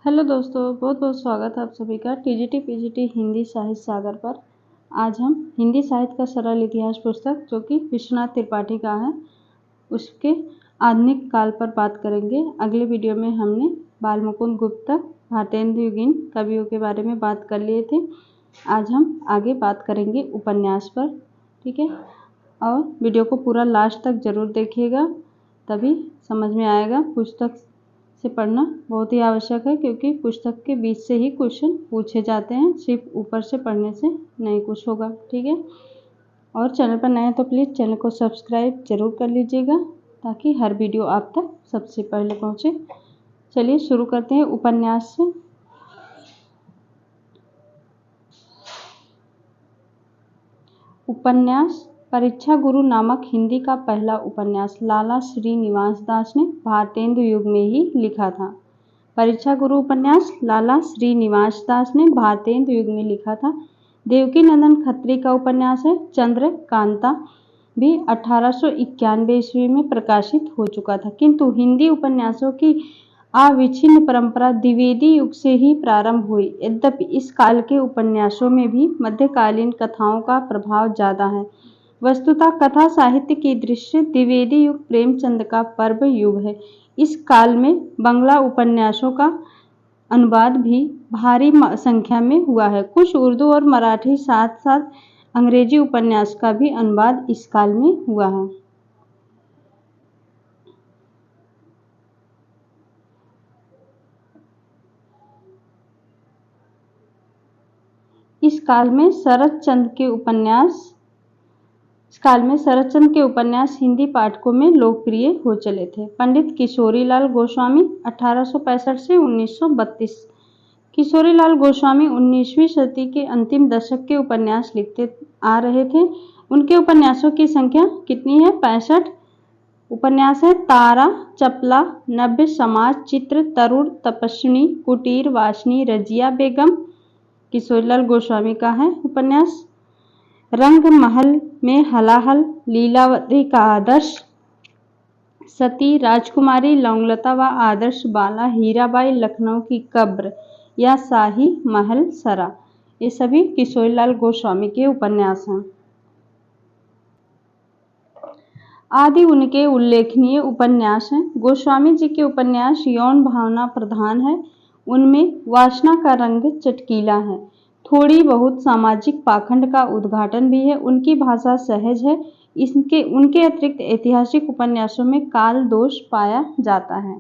Hello दोस्तों, बहुत बहुत स्वागत है आप सभी का टीजीटी पीजीटी हिंदी साहित्य सागर पर। आज हम हिंदी साहित्य का सरल इतिहास पुस्तक जो कि विश्वनाथ त्रिपाठी का है उसके आधुनिक काल पर बात करेंगे। अगले वीडियो में हमने बालमुकुंद गुप्त भारतेंदु युगीन कवियों के बारे में बात कर लिए थे। आज हम आगे बात करेंगे उपन्यास पर, ठीक है। और वीडियो को पूरा लास्ट तक ज़रूर देखिएगा, तभी समझ में आएगा। पुस्तक से पढ़ना बहुत ही आवश्यक है क्योंकि पुस्तक के बीच से ही क्वेश्चन पूछे जाते हैं, सिर्फ ऊपर से पढ़ने से नहीं कुछ होगा, ठीक है। और चैनल पर नए हैं तो प्लीज़ चैनल को सब्सक्राइब जरूर कर लीजिएगा ताकि हर वीडियो आप तक सबसे पहले पहुंचे। चलिए शुरू करते हैं उपन्यास से। उपन्यास परीक्षा गुरु नामक हिंदी का पहला उपन्यास लाला श्रीनिवास दास ने भारतेंदु युग में ही लिखा था। परीक्षा गुरु उपन्यास लाला श्रीनिवास दास ने भारतेंदु युग में लिखा था। देवकी नंदन खत्री का उपन्यास है चंद्रकांता भी 1891 ईस्वी में प्रकाशित हो चुका था, किंतु हिंदी उपन्यासों की अविच्छिन्न परंपरा द्विवेदी युग से ही प्रारंभ हुई। यद्यपि इस काल के उपन्यासों में भी मध्यकालीन कथाओं का प्रभाव ज्यादा है। वस्तुतः कथा साहित्य की दृष्टि द्विवेदी युग प्रेमचंद का पर्व युग है। इस काल में बंगला उपन्यासों का अनुवाद भी भारी संख्या में हुआ है। कुछ उर्दू और मराठी साथ साथ अंग्रेजी उपन्यास का भी अनुवाद इस काल में हुआ है। इस काल में शरत चंद्र के उपन्यास हिंदी पाठकों में लोकप्रिय हो चले थे। पंडित किशोरीलाल गोस्वामी 1865 से 1932। किशोरीलाल गोस्वामी 19वीं सदी के अंतिम दशक के उपन्यास लिखते आ रहे थे। उनके उपन्यासों की संख्या कितनी है? 65 उपन्यास है। तारा, चपला, नव्य समाज, चित्र, तरुण, तपस्विनी, कुटीर, वासनी, रजिया बेगम किशोरीलाल गोस्वामी का है उपन्यास। रंग महल में हलाहल, लीलावती का आदर्श, सती, राजकुमारी, लौंगलता व आदर्श बाला, हीराबाई, लखनऊ की कब्र या शाही महल सरा, ये सभी किशोरीलाल गोस्वामी के उपन्यास हैं। आदि उनके उल्लेखनीय उपन्यास हैं। गोस्वामी जी के उपन्यास यौन भावना प्रधान है। उनमें वासना का रंग चटकीला है, थोड़ी बहुत सामाजिक पाखंड का उद्घाटन भी है। उनकी भाषा सहज है। उनके अतिरिक्त ऐतिहासिक उपन्यासों में काल दोष पाया जाता है।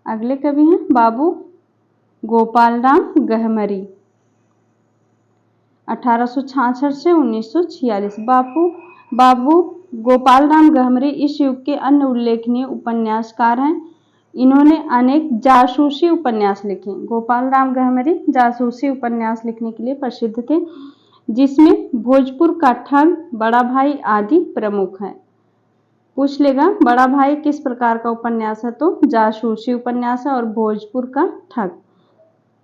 अगले कवि हैं बाबू गोपाल राम गहमरी 1866 से 1946। बाबू गोपाल राम गहमरी इस युग के अन्य उल्लेखनीय उपन्यासकार हैं। इन्होंने अनेक जासूसी उपन्यास लिखे। गोपाल राम गहमरी जासूसी उपन्यास लिखने के लिए प्रसिद्ध थे, जिसमें भोजपुर का ठग, बड़ा भाई आदि प्रमुख है। पूछ लेगा बड़ा भाई किस प्रकार का उपन्यास है, तो जासूसी उपन्यास है, और भोजपुर का ठग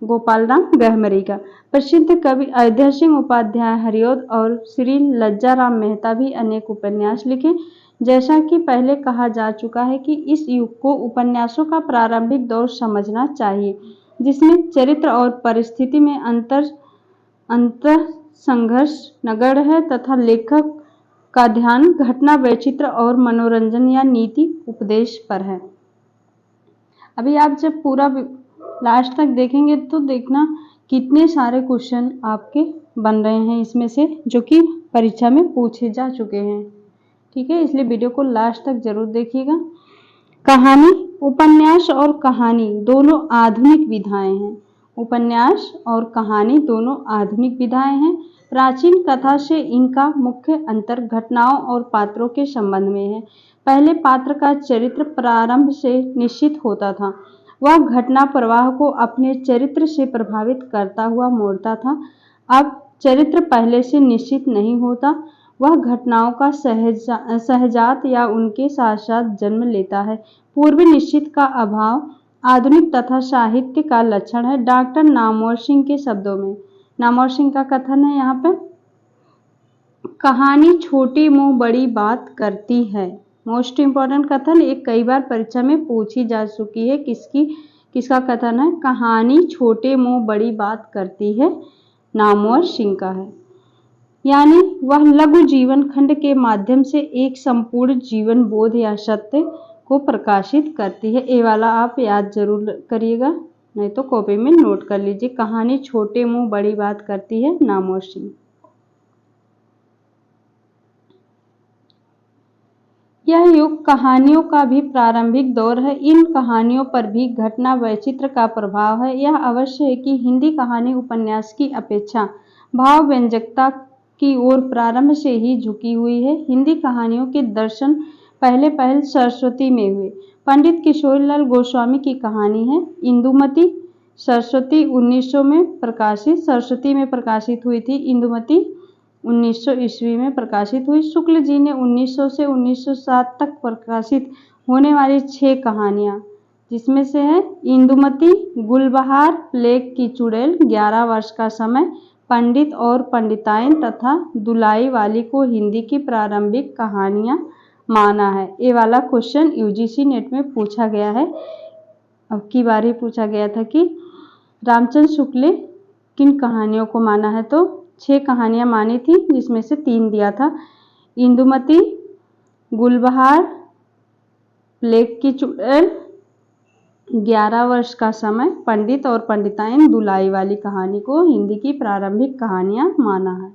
गोपाल राम गहमरी का। प्रसिद्ध कवि अयोध्या सिंह उपाध्याय हरिऔध और श्री लज्जाराम मेहता भी अनेक उपन्यास लिखे। जैसा कि पहले कहा जा चुका है कि इस युग को उपन्यासों का प्रारंभिक दौर समझना चाहिए, जिसमें चरित्र और परिस्थिति में अंतर संघर्ष नगण्य है तथा लेखक का ध्यान घटना, वैचित्र और मनोरंजन या नीति उपदेश पर है। अभी आप जब पूरा लास्ट तक देखेंगे तो देखना कितने सारे क्वेश्चन आपके बन रहे हैं इसमें से, जो कि परीक्षा में पूछे जा चुके हैं, ठीक है। इसलिए वीडियो को लास्ट तक जरूर देखिएगा। कहानी, उपन्यास और कहानी दोनों आधुनिक विधाएं हैं। उपन्यास और कहानी दोनों आधुनिक विधाएं हैं। प्राचीन कथा से इनका मुख्य अंतर घटनाओं और पात्रों के संबंध में है। पहले पात्र का चरित्र प्रारंभ से निश्चित होता था। वह घटना प्रवाह को अपने चरित्र से प्रभावित करता हुआ मोड़ता था। अब चरित्र पहले से निश्चित नहीं होता, वह घटनाओं का सहजात या उनके साथ साथ जन्म लेता है। पूर्व निश्चित का अभाव आधुनिक तथा साहित्य का लक्षण है। डॉक्टर नामवर सिंह के शब्दों में, नामवर सिंह का कथन है यहाँ पे, कहानी छोटी मुंह बड़ी बात करती है। मोस्ट इम्पॉर्टेंट कथन, एक कई बार परीक्षा में पूछी जा चुकी है। किसकी? किसका कथन है? कहानी छोटे मुंह बड़ी बात करती है, नामवर सिंह का है। यानी वह लघु जीवन खंड के माध्यम से एक संपूर्ण जीवन बोध या सत्य को प्रकाशित करती है। ये वाला आप याद जरूर करिएगा, नहीं तो कॉपी में नोट कर लीजिए। कहानी छोटे मुंह बड़ी बात करती है, नामवर सिंह। यह युग कहानियों का भी प्रारंभिक दौर है। इन कहानियों पर भी घटना वैचित्र का प्रभाव है। यह अवश्य है कि हिंदी कहानी उपन्यास की अपेक्षा भाव व्यंजकता की ओर प्रारंभ से ही झुकी हुई है। हिंदी कहानियों के दर्शन पहल सरस्वती में हुए। पंडित किशोरीलाल गोस्वामी की कहानी है इंदुमती। सरस्वती 1900 में प्रकाशित हुई थी। इंदुमती 1900 ईस्वी में प्रकाशित हुई। शुक्ल जी ने 1900 से 1907 तक प्रकाशित होने वाली 6 कहानियां, जिसमें से है इंदुमती, गुलबहार, प्लेग की चुड़ैल, 11 वर्ष का समय, पंडित और पंडिताइन तथा दुलाई वाली को हिंदी की प्रारंभिक कहानियां माना है। ये वाला क्वेश्चन यूजीसी नेट में पूछा गया है। अब की बार ही पूछा गया था कि रामचंद्र शुक्ल ने किन कहानियों को माना है, तो 6 कहानियां मानी थी, जिसमें से 3 दिया था, इंदुमती, गुलबहार, प्लेग की चुड़ैल, 11 वर्ष का समय, पंडित और पंडिताइन दुलाई वाली कहानी को हिंदी की प्रारंभिक कहानियां माना है।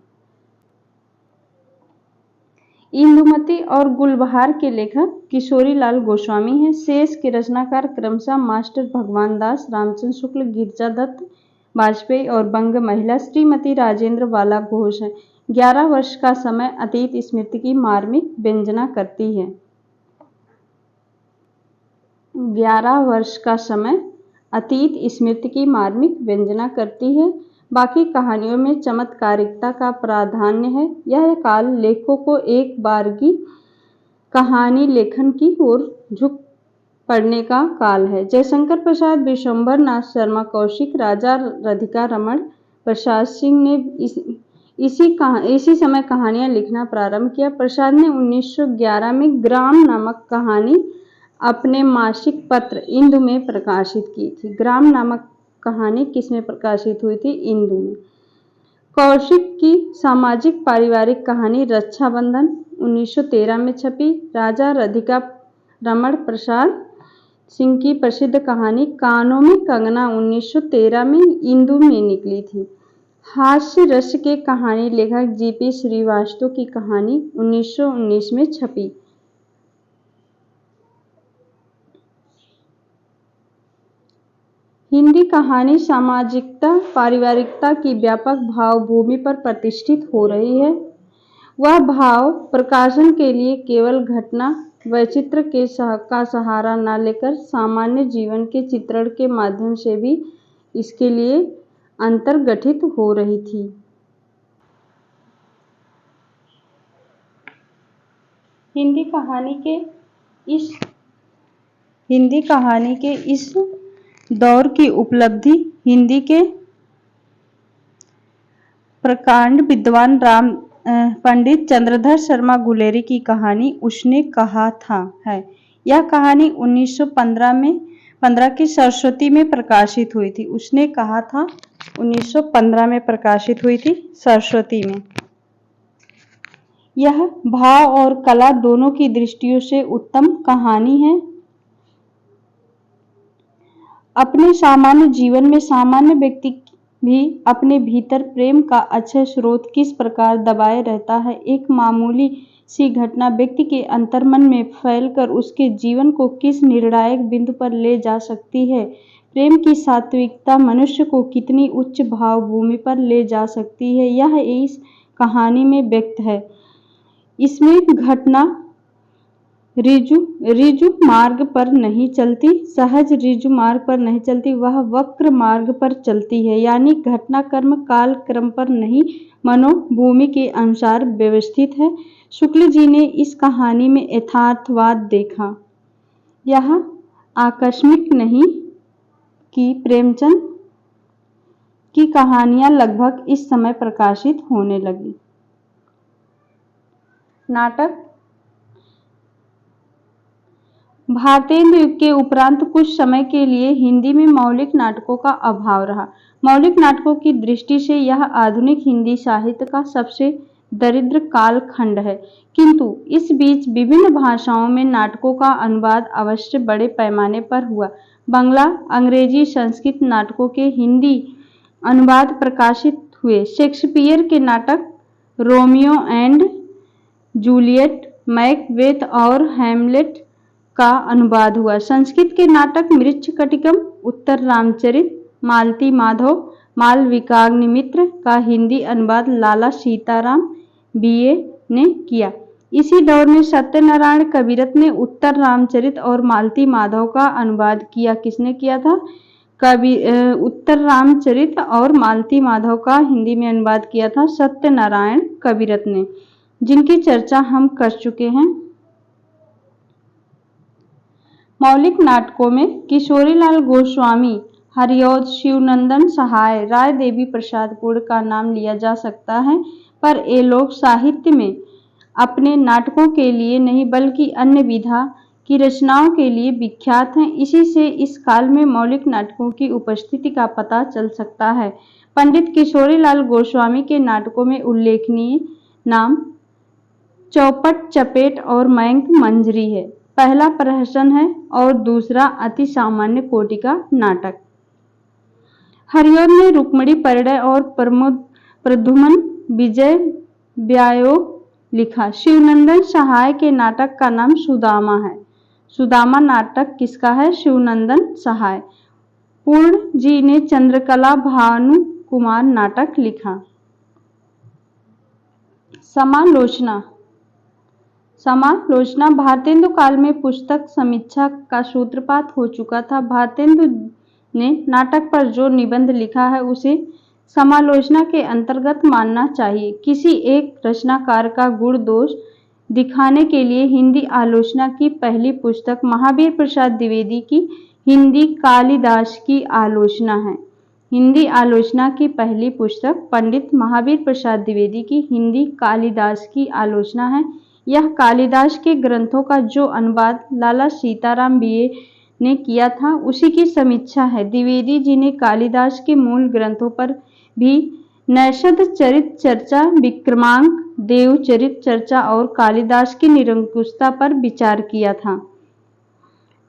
इंदुमती और गुलबहार के लेखक किशोरीलाल गोस्वामी हैं। शेष के रचनाकार क्रमशः मास्टर भगवान दास, रामचंद्र शुक्ल, गिरिजा दत्त वाजपेयी और बंग महिला श्रीमती राजेंद्र बाला घोष हैं। 11 वर्ष का समय अतीत स्मृति की मार्मिक व्यंजना करती है। 11 वर्ष का समय अतीत स्मृति की मार्मिक व्यंजना करती है। बाकी कहानियों में चमत्कारिकता का प्राधान्य है। यह काल लेखकों को एक बारगी कहानी लेखन की ओर झुक पड़ने का काल है। जयशंकर प्रसाद, विश्वंभर नाथ शर्मा कौशिक, राजा राधिका रमण प्रसाद सिंह ने इसी समय कहानियां लिखना प्रारंभ किया। प्रसाद ने 1911 में ग्राम नामक कहानी अपने मासिक पत्र इंदु में प्रकाशित की थी। ग्राम नामक कहानी किसमें प्रकाशित हुई थी? इंदु में। कौशिक की सामाजिक पारिवारिक कहानी रक्षाबंधन 1913 में छपी। राजा राधिका रमण प्रसाद सिंह की प्रसिद्ध कहानी कानों में कंगना 1913 में इंदु में निकली थी। हास्य रस के कहानी लेखक जीपी श्रीवास्तव की कहानी 1919 में छपी। हिंदी कहानी सामाजिकता पारिवारिकता की व्यापक भावभूमि पर प्रतिष्ठित हो रही है। वह भाव प्रकाशन के लिए केवल घटना वैचित्र का सहारा न लेकर सामान्य जीवन के चित्रण के माध्यम से भी इसके लिए अंतर्गठित हो रही थी। हिंदी कहानी के इस दौर की उपलब्धि हिंदी के प्रकांड विद्वान पंडित चंद्रधर शर्मा गुलेरी की कहानी उसने कहा था है। यह कहानी 1915 की सरस्वती में प्रकाशित हुई थी। उसने कहा था 1915 में प्रकाशित हुई थी सरस्वती में। यह भाव और कला दोनों की दृष्टियों से उत्तम कहानी है। अपने सामान्य जीवन में सामान्य व्यक्ति भी अपने भीतर प्रेम का अक्षय स्रोत किस प्रकार दबाए रहता है। एक मामूली सी घटना व्यक्ति के अंतर्मन में फैलकर उसके जीवन को किस निर्णायक बिंदु पर ले जा सकती है। प्रेम की सात्विकता मनुष्य को कितनी उच्च भावभूमि पर ले जा सकती है, यह इस कहानी में व्यक्त है। इसमें घटना ऋजु मार्ग पर नहीं चलती, सहज ऋजु मार्ग पर नहीं चलती, वह वक्र मार्ग पर चलती है। यानी घटना कर्म काल क्रम पर नहीं, मनोभूमि के अनुसार व्यवस्थित है। शुक्ल जी ने इस कहानी में यथार्थवाद देखा। यह आकस्मिक नहीं कि प्रेमचंद की कहानियां लगभग इस समय प्रकाशित होने लगी। नाटक भारतेंदु युग के उपरांत कुछ समय के लिए हिंदी में मौलिक नाटकों का अभाव रहा। मौलिक नाटकों की दृष्टि से यह आधुनिक हिंदी साहित्य का सबसे दरिद्र कालखंड है, किंतु इस बीच विभिन्न भाषाओं में नाटकों का अनुवाद अवश्य बड़े पैमाने पर हुआ। बांग्ला, अंग्रेजी, संस्कृत नाटकों के हिंदी अनुवाद प्रकाशित हुए। शेक्सपियर के नाटक रोमियो एंड जूलियट, मैकबेथ और हैमलेट का अनुवाद हुआ। संस्कृत के नाटक मृच्छकटिकम, उत्तर रामचरित, मालती माधव, मालविकाग्निमित्र का हिंदी अनुवाद लाला सीताराम बीए ने किया। इसी दौर में सत्यनारायण कविरत ने उत्तर रामचरित और मालती माधव का अनुवाद किया। किसने किया था? उत्तर रामचरित और मालती माधव का हिंदी में अनुवाद किया था सत्यनारायण कविरत ने, जिनकी चर्चा हम कर चुके हैं। मौलिक नाटकों में किशोरीलाल गोस्वामी, हरिऔध, शिवनंदन सहाय, राय देवी प्रसाद पूर्ण का नाम लिया जा सकता है, पर ये लोग साहित्य में अपने नाटकों के लिए नहीं बल्कि अन्य विधा की रचनाओं के लिए विख्यात हैं। इसी से इस काल में मौलिक नाटकों की उपस्थिति का पता चल सकता है। पंडित किशोरीलाल गोस्वामी के नाटकों में उल्लेखनीय नाम चौपट, चपेट और मयंक मंजरी है। पहला प्रहसन है और दूसरा अति सामान्य कोटि का नाटक। हरिऔध ने रुक्मिणी परिणय और प्रद्युम्न विजय व्यायोग लिखा। शिवनंदन सहाय के नाटक का नाम सुदामा है। सुदामा नाटक किसका है? शिवनंदन सहाय। पूर्ण जी ने चंद्रकला भानु कुमार नाटक लिखा। समालोचना भारतेंदु काल में पुस्तक समीक्षा का सूत्रपात हो चुका था। भारतेंदु ने नाटक पर जो निबंध लिखा है उसे समालोचना के अंतर्गत मानना चाहिए। किसी एक रचनाकार का गुण दोष दिखाने के लिए हिंदी आलोचना की पहली पुस्तक महावीर प्रसाद द्विवेदी की हिंदी कालिदास की आलोचना है। हिंदी आलोचना की पहली पुस्तक पंडित महावीर प्रसाद द्विवेदी की हिंदी कालिदास की आलोचना है। यह कालिदास के ग्रंथों का जो अनुवाद लाला सीताराम बीए ने किया था उसी की समीक्षा है। द्विवेदी जी ने कालिदास के मूल ग्रंथों पर भी नैषध चरित चर्चा, विक्रमांक देव चरित चर्चा और कालिदास की निरंकुशता पर विचार किया था।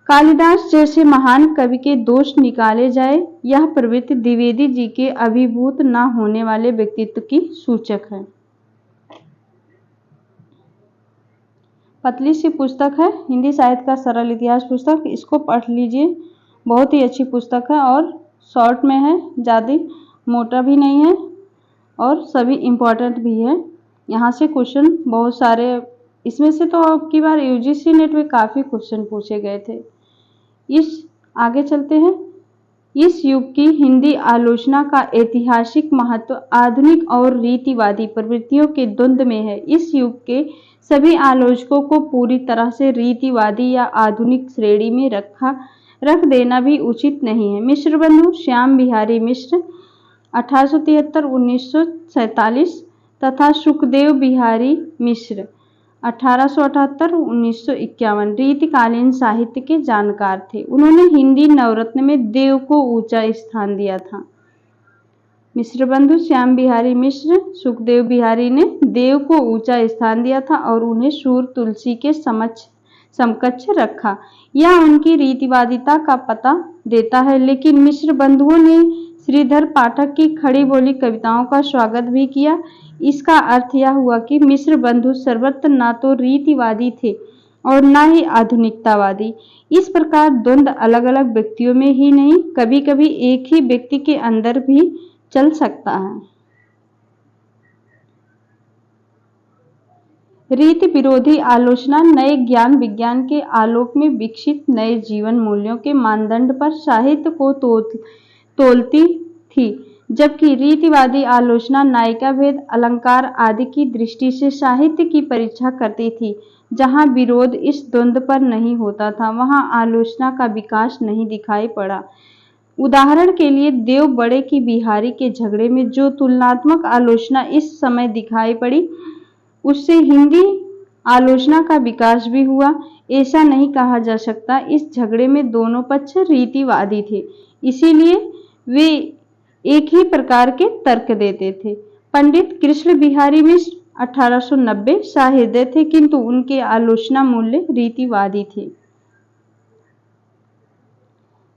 कालिदास जैसे महान कवि के दोष निकाले जाए, यह प्रवृत्ति द्विवेदी जी के अभिभूत न होने वाले व्यक्तित्व की सूचक है। पतली सी पुस्तक है, हिंदी साहित्य का सरल इतिहास पुस्तक। इसको पढ़ लीजिए, बहुत ही अच्छी पुस्तक है और शॉर्ट में है, ज़्यादा मोटा भी नहीं है और सभी इम्पोर्टेंट भी है। यहाँ से क्वेश्चन बहुत सारे, इसमें से तो अब की बार यूजीसी नेट में काफ़ी क्वेश्चन पूछे गए थे। आगे चलते हैं। इस युग की हिंदी आलोचना का ऐतिहासिक महत्व आधुनिक और रीतिवादी प्रवृत्तियों के द्वंद्व में है। इस युग के सभी आलोचकों को पूरी तरह से रीतिवादी या आधुनिक श्रेणी में रख देना भी उचित नहीं है। मिश्र बंधु श्याम बिहारी मिश्र 1873-1947 तथा सुखदेव बिहारी मिश्र 1878-1951 रीतिकालीन साहित्य के जानकार थे। उन्होंने हिंदी नवरत्न में देव को ऊंचा स्थान दिया था। मिश्र बंधु श्याम बिहारी मिश्र, सुखदेव बिहारी ने देव को ऊंचा स्थान दिया था और उन्हें सूर तुलसी के समकक्ष रखा। यह उनकी रीतिवादिता का पता देता है। लेकिन मिश्र बंधुओं ने श्रीधर पाठक की खड़ी बोली कविताओं का स्वागत भी किया। इसका अर्थ यह हुआ कि मिश्र बंधु सर्वत्र न तो रीतिवादी थे और न ही आधुनिकतावादी। इस प्रकार द्वंद्व अलग अलग व्यक्तियों में ही नहीं, कभी कभी एक ही व्यक्ति के अंदर भी चल सकता है। रीति विरोधी आलोचना नए ज्ञान विज्ञान के आलोक में विकसित नए जीवन मूल्यों के मानदंड पर साहित्य को तोलती थी, जबकि रीतिवादी आलोचना नायिका भेद, अलंकार आदि की दृष्टि से साहित्य की परीक्षा करती थी। जहाँ विरोध इस द्वंद्व पर नहीं होता था, वहाँ आलोचना का विकास नहीं दिखाई पड़ा। उदाहरण के लिए देव बड़े की बिहारी के झगड़े में जो तुलनात्मक आलोचना इस समय दिखाई पड़ी, उससे हिंदी आलोचना का विकास भी हुआ। ऐसा नहीं कहा जा सकता। इस झगड़े में दोनों पक्ष रीतिवादी थे, इसीलिए वे एक ही प्रकार के तर्क देते थे। पंडित कृष्ण बिहारी मिश्र 1890 सहृदय थे, किंतु उनके आलोचना मूल्य रीतिवादी थे।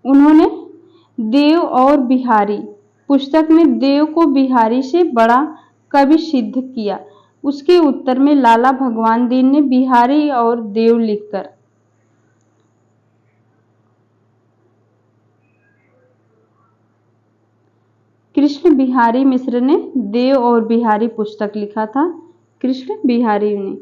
उन्होंने देव और बिहारी पुस्तक में देव को बिहारी से बड़ा कवि सिद्ध किया। उसके उत्तर में लाला भगवान दीन ने बिहारी और देव लिखकर कृष्ण बिहारी मिश्र ने देव और बिहारी पुस्तक लिखा था, कृष्ण बिहारी ने,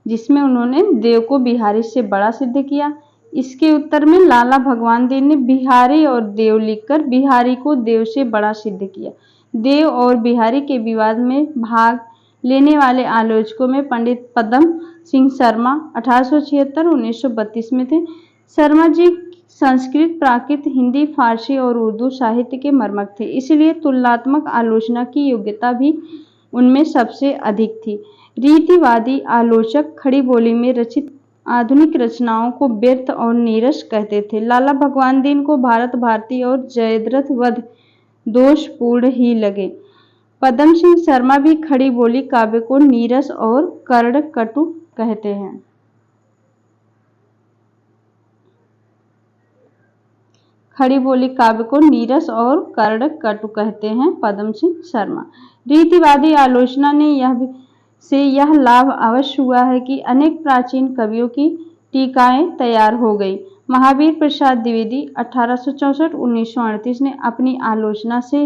जिसमें उन्होंने देव को बिहारी से बड़ा सिद्ध किया। इसके उत्तर में लाला भगवान दीन ने बिहारी और देव लिखकर बिहारी को देव से बड़ा सिद्ध किया। देव और बिहारी के विवाद में भाग लेने वाले आलोचकों में पंडित पदम सिंह शर्मा 1876-1932 में थे। शर्मा जी संस्कृत, प्राकृत, हिंदी, फारसी और उर्दू साहित्य के मर्मज्ञ थे, इसलिए तुलनात्मक आलोचना की योग्यता भी उनमें सबसे अधिक थी। रीतिवादी आलोचक खड़ी बोली में रचित आधुनिक रचनाओं को व्यर्थ और नीरस कहते थे। लाला भगवान दीन को भारत भारती और जयद्रथ वध दोषपूर्ण ही लगे। पदम सिंह शर्मा भी खड़ी बोली काव्य को नीरस और कर्ण कटु कहते हैं। खड़ी बोली काव्य को नीरस और कर्ण कटु कहते हैं पदम सिंह शर्मा। रीतिवादी आलोचना ने यह लाभ अवश्य हुआ है कि अनेक प्राचीन कवियों की टीकाएं तैयार हो गई। महावीर प्रसाद द्विवेदी 1864-1938 ने अपनी आलोचना से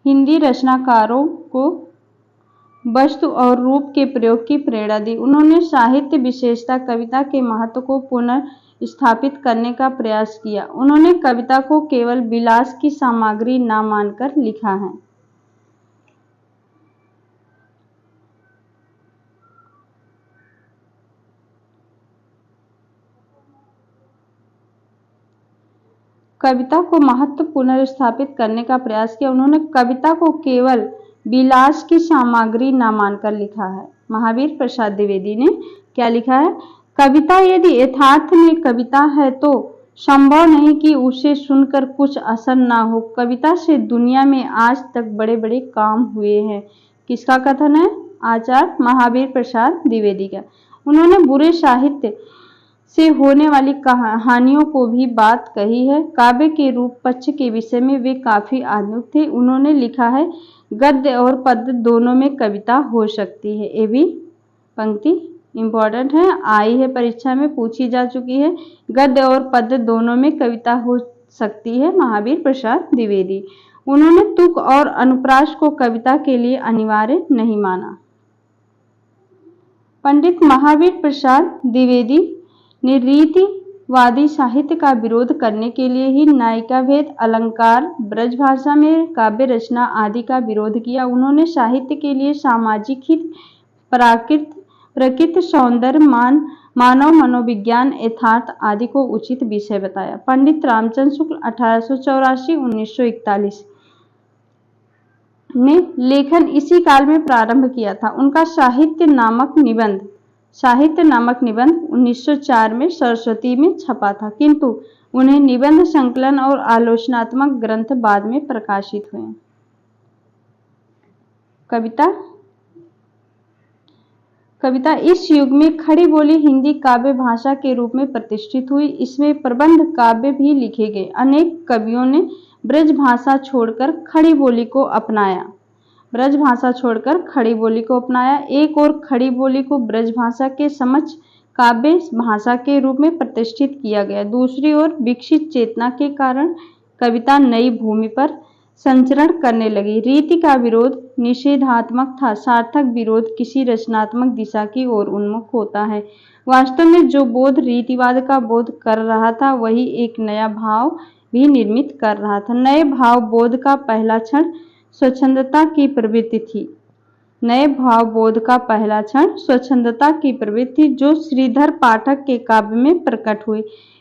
हिंदी रचनाकारों को वस्तु और रूप के प्रयोग की प्रेरणा दी। उन्होंने साहित्य विशेषता कविता के महत्व को पुनर्स्थापित करने का प्रयास किया। उन्होंने कविता को केवल विलास की सामग्री न मानकर लिखा है। कविता को महत्व पुनर्स्थापित करने का प्रयास किया। उन्होंने कविता को केवल विलास की सामग्री न मानकर लिखा है। महावीर प्रसाद द्विवेदी ने क्या लिखा है? कविता यदि यथार्थ में कविता है तो संभव नहीं कि उसे सुनकर कुछ असर ना हो। कविता से दुनिया में आज तक बड़े बड़े काम हुए हैं। किसका कथन है? आचार्य महावीर प्रसाद द्विवेदी का। उन्होंने बुरे साहित्य से होने वाली हानियों को भी बात कही है। काव्य के रूप पक्ष के विषय में वे काफी आधुनिक थे। उन्होंने लिखा है, गद्य और पद्य दोनों में कविता हो सकती है। ये भी पंक्ति इंपॉर्टेंट है, आई है, परीक्षा में पूछी जा चुकी है। गद्य और पद्य दोनों में कविता हो सकती है, महावीर प्रसाद द्विवेदी। उन्होंने तुक और अनुप्रास को कविता के लिए अनिवार्य नहीं माना। पंडित महावीर प्रसाद द्विवेदी ने रीतिवादी साहित्य का विरोध करने के लिए ही नायिका भेद, अलंकार, ब्रजभाषा में काव्य रचना आदि का विरोध किया। उन्होंने साहित्य के लिए सामाजिक हित, प्रकृति सौंदर्य, मानव मनोविज्ञान, यथार्थ आदि को उचित विषय बताया। पंडित रामचंद्र शुक्ल 1884-1941 ने लेखन इसी काल में प्रारंभ किया था। उनका साहित्य नामक निबंध 1904 में सरस्वती में छपा था, किंतु उन्हें निबंध संकलन और आलोचनात्मक ग्रंथ बाद में प्रकाशित हुए। कविता इस युग में खड़ी बोली हिंदी काव्य भाषा के रूप में प्रतिष्ठित हुई। इसमें प्रबंध काव्य भी लिखे गए। अनेक कवियों ने ब्रजभाषा छोड़कर खड़ी बोली को अपनाया। एक और खड़ी बोली को ब्रजभाषा के समक्ष काव्य भाषा के रूप में प्रतिष्ठित किया गया। दूसरी ओर विकसित चेतना के कारण कविता नई भूमि पर संचरण करने लगी। रीति का विरोध निषेधात्मक था, सार्थक विरोध किसी रचनात्मक दिशा की ओर उन्मुख होता है। वास्तव में जो बोध रीतिवाद का बोध कर रहा था, वही एक नया भाव भी निर्मित कर रहा था। नए भाव बोध का पहला क्षण स्वच्छंदता की प्रवृत्ति थी। जो श्रीधर पाठक के काव्य में प्रकट हुई।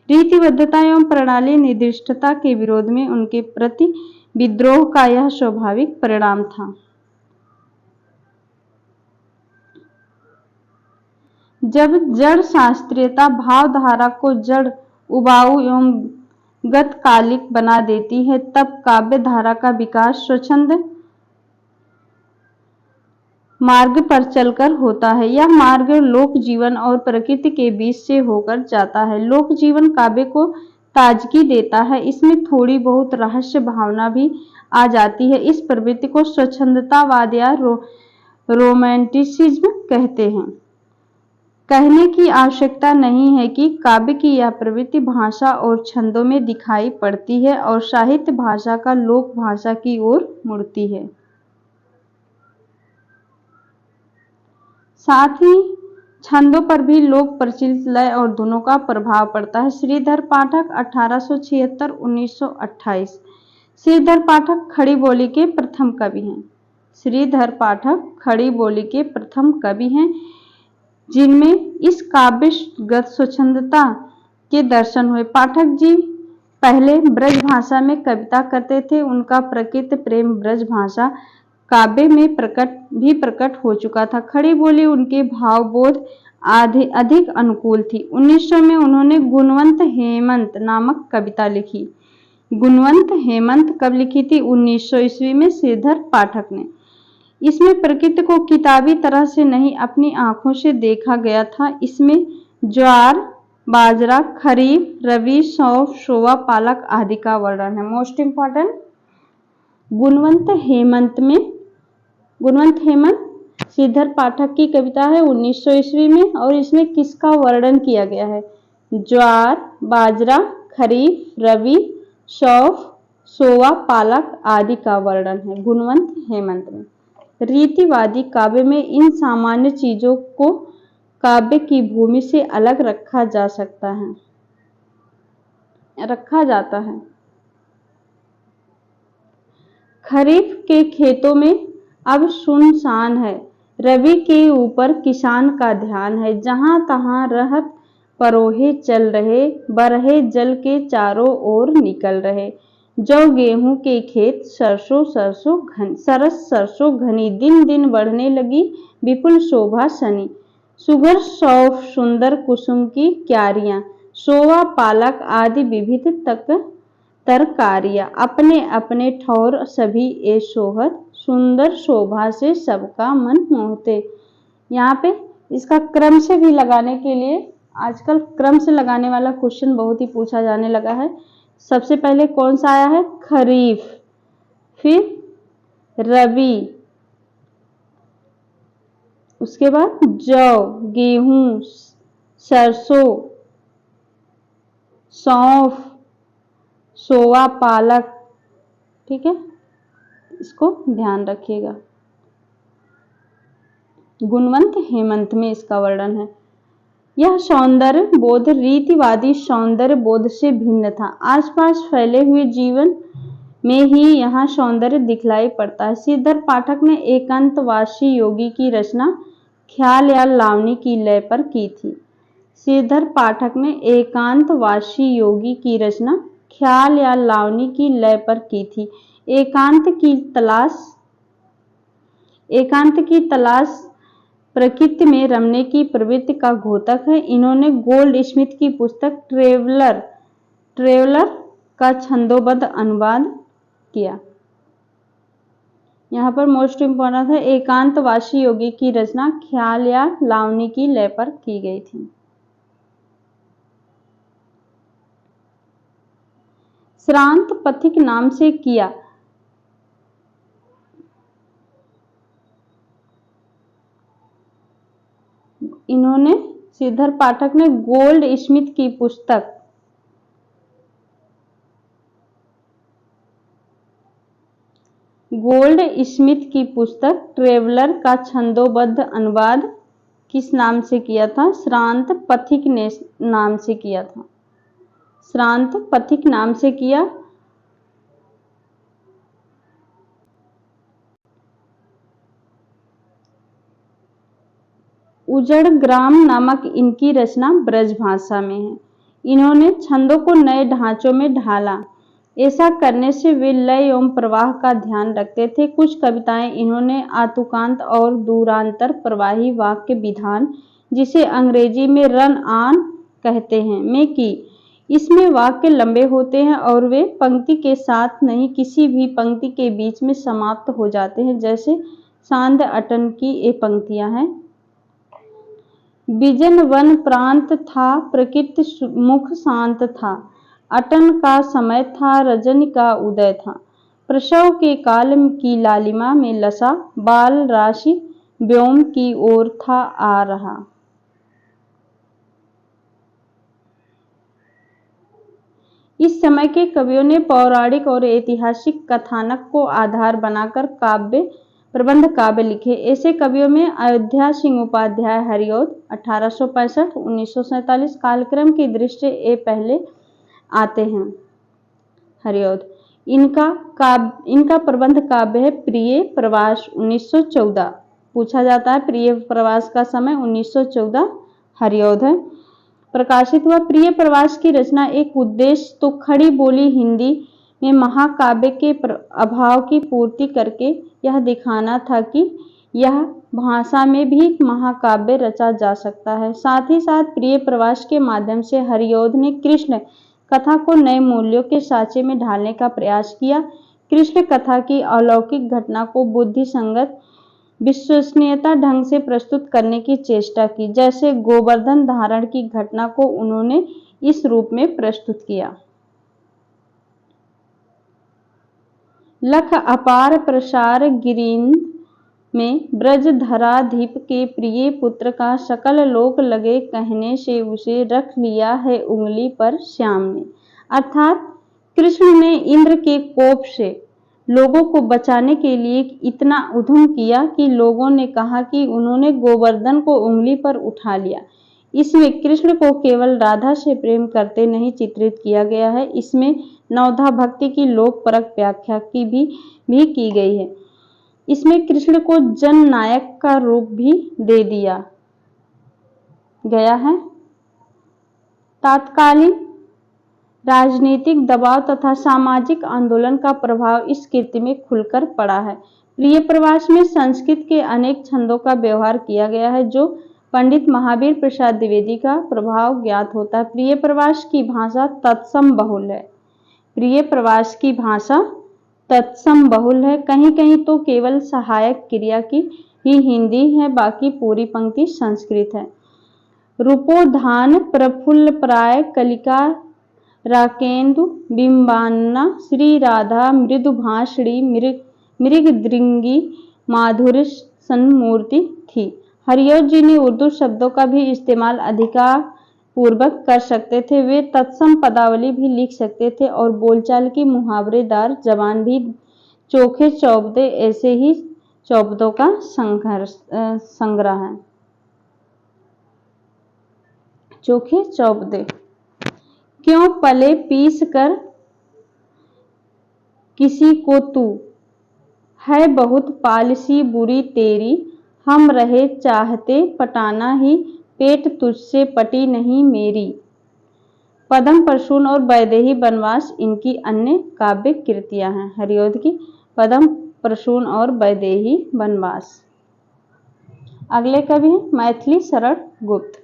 रीतिबद्धता एवं प्रणाली निर्दिष्टता के विरोध में उनके प्रति विद्रोह का यह स्वाभाविक परिणाम था। जब जड़ शास्त्रीयता भावधारा को जड़, उबाऊ एवं गतकालिक बना देती है, तब काव्य धारा का विकास स्वच्छंद मार्ग पर चलकर होता है। यह मार्ग लोक जीवन और प्रकृति के बीच से होकर जाता है। लोक जीवन काव्य को ताजगी देता है, इसमें थोड़ी बहुत रहस्य भावना भी आ जाती है। इस प्रवृत्ति को स्वच्छंदतावाद या रोमांटिसिज्म कहते हैं। कहने की आवश्यकता नहीं है कि काव्य की यह प्रवृत्ति भाषा और छंदों में दिखाई पड़ती है और साहित्य भाषा का लोक भाषा की ओर मुड़ती है। साथ ही छंदों पर भी लोक प्रचलित लय और धुनों का प्रभाव पड़ता है। श्रीधर पाठक 1876-1928। श्रीधर पाठक खड़ी बोली के प्रथम कवि हैं। श्रीधर पाठक खड़ी बोली के प्रथम कवि हैं, जिनमें इस काव्यगत स्वच्छंदता के दर्शन हुए। पाठक जी पहले ब्रज भाषा में कविता करते थे। उनका प्रकृत प्रेम ब्रज भाषा काव्य में प्रकट हो चुका था। खड़ी बोली उनके भावबोध अधिक अनुकूल थी। 1900 में उन्होंने गुणवंत हेमंत नामक कविता लिखी। गुणवंत हेमंत कब लिखी थी? 1900 ईस्वी में श्रीधर पाठक ने। इसमें प्रकृति को किताबी तरह से नहीं, अपनी आंखों से देखा गया था। इसमें ज्वार, बाजरा, खरीफ, रबी, सौंफ, सोवा, पालक आदि का वर्णन है। मोस्ट इंपॉर्टेंट, गुणवंत हेमंत श्रीधर पाठक की कविता है 1900 ईस्वी में, और इसमें किसका वर्णन किया गया है? ज्वार, बाजरा, खरीफ, रबी, सौंफ, सोवा, पालक आदि का वर्णन है गुणवंत हेमंत में। रीतिवादी काव्य में इन सामान्य चीजों को काव्य की भूमि से अलग रखा जाता है। खरीफ के खेतों में अब सुनसान है। रबी के ऊपर किसान का ध्यान है। जहां तहां रहत परोहे चल रहे, बरहे जल के चारों ओर निकल रहे। जौ गेहूं के खेत सरसों घनी, दिन दिन बढ़ने लगी विपुल शोभा सनी। सुगर सौफ सुंदर कुसुम की क्यारियां, सोवा पालक आदि विविध तरकारियां, अपने अपने ठौर सभी ए सोहत, सुंदर शोभा से सबका मन मोहते। यहाँ पे इसका क्रम से भी लगाने के लिए आजकल क्रम से लगाने वाला क्वेश्चन बहुत ही पूछा जाने लगा है। सबसे पहले कौन सा आया है? खरीफ, फिर रबी, उसके बाद जौ, गेहूं, सरसों, सौंफ, सोवा, पालक। ठीक है, इसको ध्यान रखिएगा। गुणवंत हेमंत में इसका वर्णन है। यह सौंदर्य बोध रीतिवादी सौंदर्य बोध से भिन्न था। आसपास फैले हुए जीवन में ही यहाँ सौंदर्य दिखलाई पड़ता है। श्रीधर पाठक ने एकांतवासी योगी की रचना ख्याल या लावनी की लय पर की थी। श्रीधर पाठक ने एकांतवासी योगी की रचना ख्याल या लावनी की लय पर की थी। एकांत की तलाश प्रकृति में रमने की प्रवृत्ति का द्योतक है। इन्होंने गोल्ड स्मिथ की पुस्तक ट्रेवलर का छंदोबद्ध अनुवाद किया। यहाँ पर मोस्ट इंपॉर्टेंट है, एकांतवासी योगी की रचना ख्याल या लावनी की लय पर की गई थी। श्रांत पथिक नाम से किया। इन्होंने श्रीधर पाठक ने गोल्ड स्मिथ की पुस्तक ट्रेवलर का छंदोबद्ध अनुवाद किस नाम से किया था? श्रांत पथिक ने नाम से किया था। श्रांत पथिक नाम से किया। उजड़ ग्राम नामक इनकी रचना ब्रज भाषा में है। इन्होंने छंदों को नए ढांचों में ढाला। ऐसा करने से वे लय एवं प्रवाह का ध्यान रखते थे। कुछ कविताएं इन्होंने आतुकांत और दूरांतर प्रवाही वाक्य विधान जिसे अंग्रेजी में रन ऑन कहते हैं, में की। इसमें वाक्य लंबे होते हैं और वे पंक्ति के साथ नहीं, किसी भी पंक्ति के बीच में समाप्त हो जाते हैं, जैसे सांध अटन की ये पंक्तियां हैं। बिजन वन प्रांत था, प्रकृति मुख शांत था, अटन का समय था, रजनी का उदय था, प्रसव के काल की लालिमा में लसा, बाल राशि व्योम की ओर था आ रहा। इस समय के कवियों ने पौराणिक और ऐतिहासिक कथानक को आधार बनाकर प्रबंध काव्य लिखे। ऐसे कवियों में अयोध्या सिंह उपाध्याय हरिऔध 1865-1947 कालक्रम की दृष्टि ये पहले आते हैं। हरिऔध इनका प्रबंध काव्य है प्रिय प्रवास 1914। पूछा जाता है प्रिय प्रवास का समय 1914 हरिऔध है। प्रकाशित हुआ प्रिय प्रवास की रचना एक उद्देश्य तो खड़ी बोली हिंदी में महाकाव्य के अभाव की पूर्ति करके यह दिखाना था कि यह भाषा में भी महाकाव्य रचा जा सकता है। साथ ही साथ प्रिय प्रवास के माध्यम से हरिऔध ने कृष्ण कथा को नए मूल्यों के साँचे में ढालने का प्रयास किया। कृष्ण कथा की अलौकिक घटना को बुद्धि संगत विश्वसनीयता ढंग से प्रस्तुत करने की चेष्टा की। जैसे गोवर्धन धारण की घटना को उन्होंने इस रूप में प्रस्तुत किया। लख अपार प्रसार गिरिंद में ब्रजधराधिप के प्रिय पुत्र का सकल लोक लगे कहने से उसे रख लिया है उंगली पर श्याम ने। अर्थात कृष्ण ने इंद्र के कोप से लोगों को बचाने के लिए इतना उद्यम किया कि लोगों ने कहा कि उन्होंने गोवर्धन को उंगली पर उठा लिया। इसमें कृष्ण को केवल राधा से प्रेम करते नहीं चित्रित किया गया है, इसमें नवधा भक्ति की लोक परक व्याख्या की भी की गई है। इसमें कृष्ण को जन नायक का रूप भी दे दिया गया है। तात्कालीन राजनीतिक दबाव तथा सामाजिक आंदोलन का प्रभाव इस कृति में खुलकर पड़ा है। प्रिय प्रवास में संस्कृत के अनेक छंदों का व्यवहार किया गया है, जो पंडित महावीर प्रसाद द्विवेदी का प्रभाव ज्ञात होता है। प्रिय प्रवास की भाषा तत्सम बहुल है। प्रिय प्रवास की भाषा तत्सम बहुल है। कहीं कहीं तो केवल सहायक क्रिया की ही हिंदी है, बाकी पूरी पंक्ति संस्कृत है। रूपोधान प्रफुल्ल प्राय कलिका राकेन्दु बिंबान्ना श्री राधा मृदु भाषणी मृगदृंगी माधुर्य सन्मूर्ति थी। हरिऔध जी ने उर्दू शब्दों का भी इस्तेमाल अधिकार पूर्वक कर सकते थे। वे तत्सम पदावली भी लिख सकते थे और बोलचाल की मुहावरेदार जबान भी। चोखे चौबदे ऐसे ही चौबदों का संग्रह है। चोखे चौबदे। क्यों पले पीस कर किसी को तू, है बहुत पालसी बुरी तेरी, हम रहे चाहते पटाना ही, पेट तुझसे पटी नहीं मेरी। पद्म प्रसून और वैदेही वनवास इनकी अन्य काव्य कृतियां हैं। हरिऔध की पद्म प्रसून और वैदेही वनवास। अगले कवि हैं मैथिली शरण गुप्त।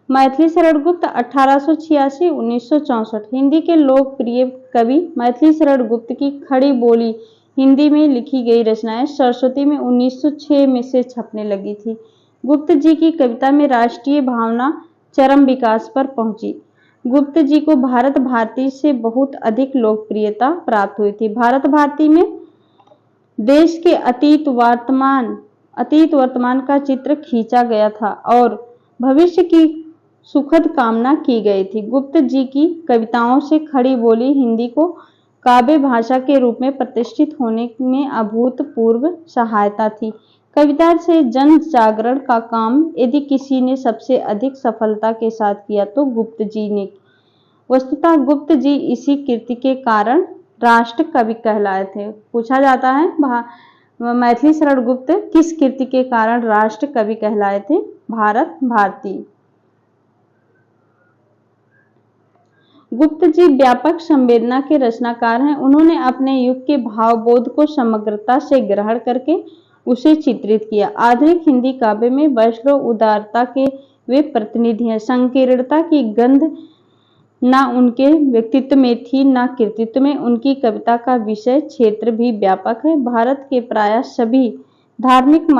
मैथिली शरण गुप्त 1886-1964 हिंदी के लोकप्रिय कवि मैथिली शरण गुप्त की खड़ी बोली हिंदी में लिखी गई रचनाएं सरस्वती में 1906 में से छपने लगी थी। गुप्त जी की कविता में राष्ट्रीय भावना चरम विकास पर पहुंची। गुप्त जी को भारत भारती से बहुत अधिक लोकप्रियता प्राप्त हुई थी। भारत भारती में देश के अतीत वर्तमान का चित्र खींचा गया था और भविष्य की सुखद कामना की गई थी। गुप्त जी की कविताओं से खड़ी बोली हिंदी को काव्य भाषा के रूप में प्रतिष्ठित होने में अभूतपूर्व सहायता थी। कविता से जन जागरण का काम यदि किसी ने सबसे अधिक सफलता के साथ किया तो गुप्त जी ने। वस्तुतः गुप्त जी इसी कृति के कारण राष्ट्र कवि कहलाए थे। पूछा जाता है मैथिली शरण गुप्त किस कृति के कारण राष्ट्र कवि कहलाए थे? भारत भारती। गुप्त जी व्यापक संवेदना के रचनाकार हैं। उन्होंने अपने युग के भावबोध को समग्रता से ग्रहण करके उसे चित्रित किया। आधुनिक हिंदी काव्य में वैष्णव उदारता के वे प्रतिनिधि हैं। संकीर्णता की गंध न उनके व्यक्तित्व में थी न कृतित्व में। उनकी कविता का विषय क्षेत्र भी व्यापक है। भारत के प्राय सभी धार्मिक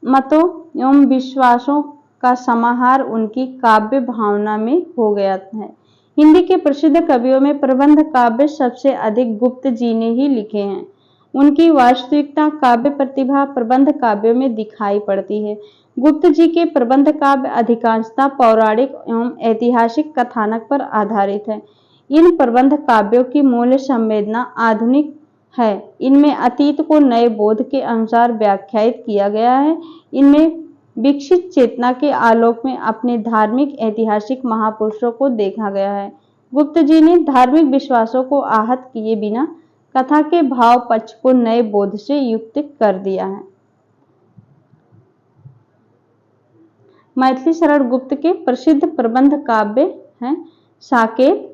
मतों एवं विश्वासों का समाहार उनकी काव्य भावना में हो गया है। हिंदी के प्रसिद्ध कवियों में प्रबंध काव्य सबसे अधिक गुप्त जी ने ही लिखे हैं। उनकी वास्तविकता काव्य प्रतिभा प्रबंध काव्यों में दिखाई पड़ती है। गुप्त जी के प्रबंध काव्य अधिकांशतः पौराणिक एवं ऐतिहासिक कथानक पर आधारित है। इन प्रबंध काव्यों की मूल संवेदना आधुनिक है। इनमें अतीत को नए बोध के अनुसार व्याख्यायित किया गया है। इनमें विकसित चेतना के आलोक में अपने धार्मिक ऐतिहासिक महापुरुषों को देखा गया है। गुप्त जी ने धार्मिक विश्वासों को आहत किए बिना कथा के भाव पक्ष को नए बोध से युक्त कर दिया है। मैथिली शरण गुप्त के प्रसिद्ध प्रबंध काव्य हैं साकेत।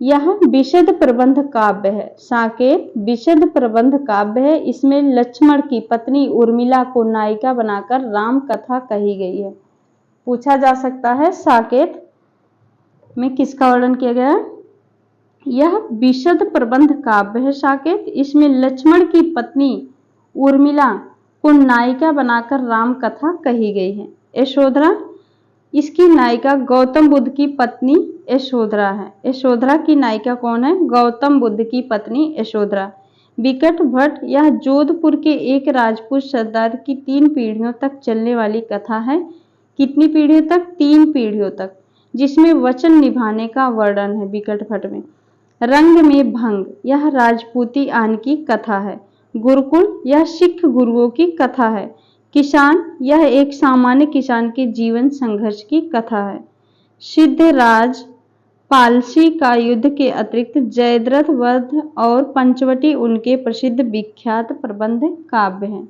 यह विशद प्रबंध काव्य है। साकेत विशद प्रबंध काव्य है। इसमें लक्ष्मण की पत्नी उर्मिला को नायिका बनाकर राम कथा कही गई है। पूछा जा सकता है साकेत में किसका वर्णन किया गया है? यह विशद प्रबंध काव्य है साकेत। इसमें लक्ष्मण की पत्नी उर्मिला को नायिका बनाकर राम कथा कही गई है। यशोधरा, इसकी नायिका गौतम बुद्ध की पत्नी यशोधरा है। यशोधरा की नायिका कौन है? गौतम बुद्ध की पत्नी यशोधरा। विकट भट्ट, यह जोधपुर के एक राजपूत सरदार की 3 पीढ़ियों तक चलने वाली कथा है। कितनी पीढ़ियों तक? 3 पीढ़ियों तक, जिसमें वचन निभाने का वर्णन है विकट भट्ट में। रंग में भंग, यह राजपूती आन की कथा है। गुरुकुल, यह सिख गुरुओं की कथा है। किसान, यह एक सामान्य किसान के जीवन संघर्ष की कथा है। सिद्धराज पालसी का युद्ध के अतिरिक्त जयद्रथ वध और पंचवटी उनके प्रसिद्ध विख्यात प्रबंध काव्य हैं।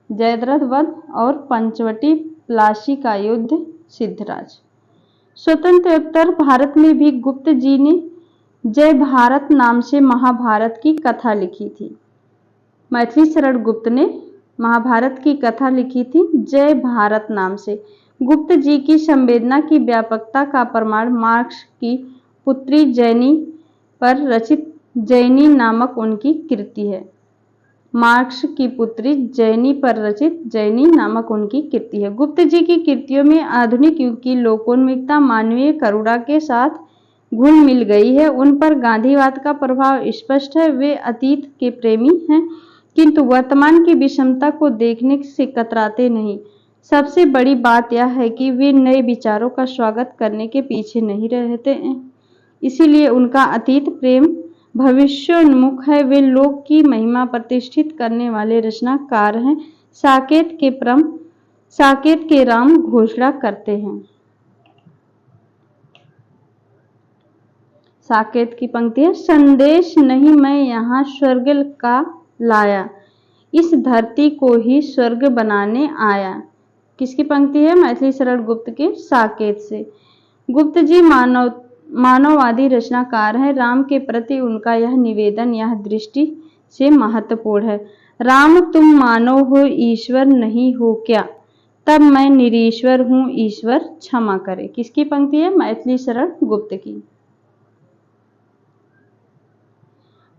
जयद्रथ वध और पंचवटी, प्लासी का युद्ध, सिद्धराज। स्वतंत्रोत्तर भारत में भी गुप्त जी ने जय भारत नाम से महाभारत की कथा लिखी थी। मैथिली शरण गुप्त ने महाभारत की कथा लिखी थी जय भारत नाम से। गुप्त जी की संवेदना की व्यापकता का प्रमाण मार्क्स की पुत्री जैनी पर रचित जैनी नामक उनकी कृति है। मार्क्स की पुत्री जैनी पर रचित जैनी नामक उनकी कृति है। गुप्त जी की कृतियों में आधुनिक युग की लोकोन्मुखता मानवीय करुणा के साथ घुल मिल गई है। उन पर गांधीवाद का प्रभाव स्पष्ट है। वे अतीत के प्रेमी हैं, किंतु वर्तमान की विषमता को देखने से कतराते नहीं। सबसे बड़ी बात यह है कि वे नए विचारों का स्वागत करने के पीछे नहीं रहते हैं। इसीलिए उनका अतीत प्रेम भविष्योन्मुख है। वे लोक की महिमा प्रतिष्ठित करने वाले रचनाकार हैं। साकेत के राम घोषणा करते हैं। साकेत की पंक्ति है, संदेश नहीं मैं यहाँ स्वर्ग का लाया, इस धरती को ही स्वर्ग बनाने आया। किसकी पंक्ति है? मैथिली शरण गुप्त के साकेत से। गुप्त जी मानववादी रचनाकार हैं। राम के प्रति उनका यह निवेदन यह दृष्टि से महत्वपूर्ण है, राम तुम मानव हो ईश्वर नहीं हो क्या, तब मैं निरीश्वर हूँ ईश्वर क्षमा करे। किसकी पंक्ति है? मैथिली शरण गुप्त की।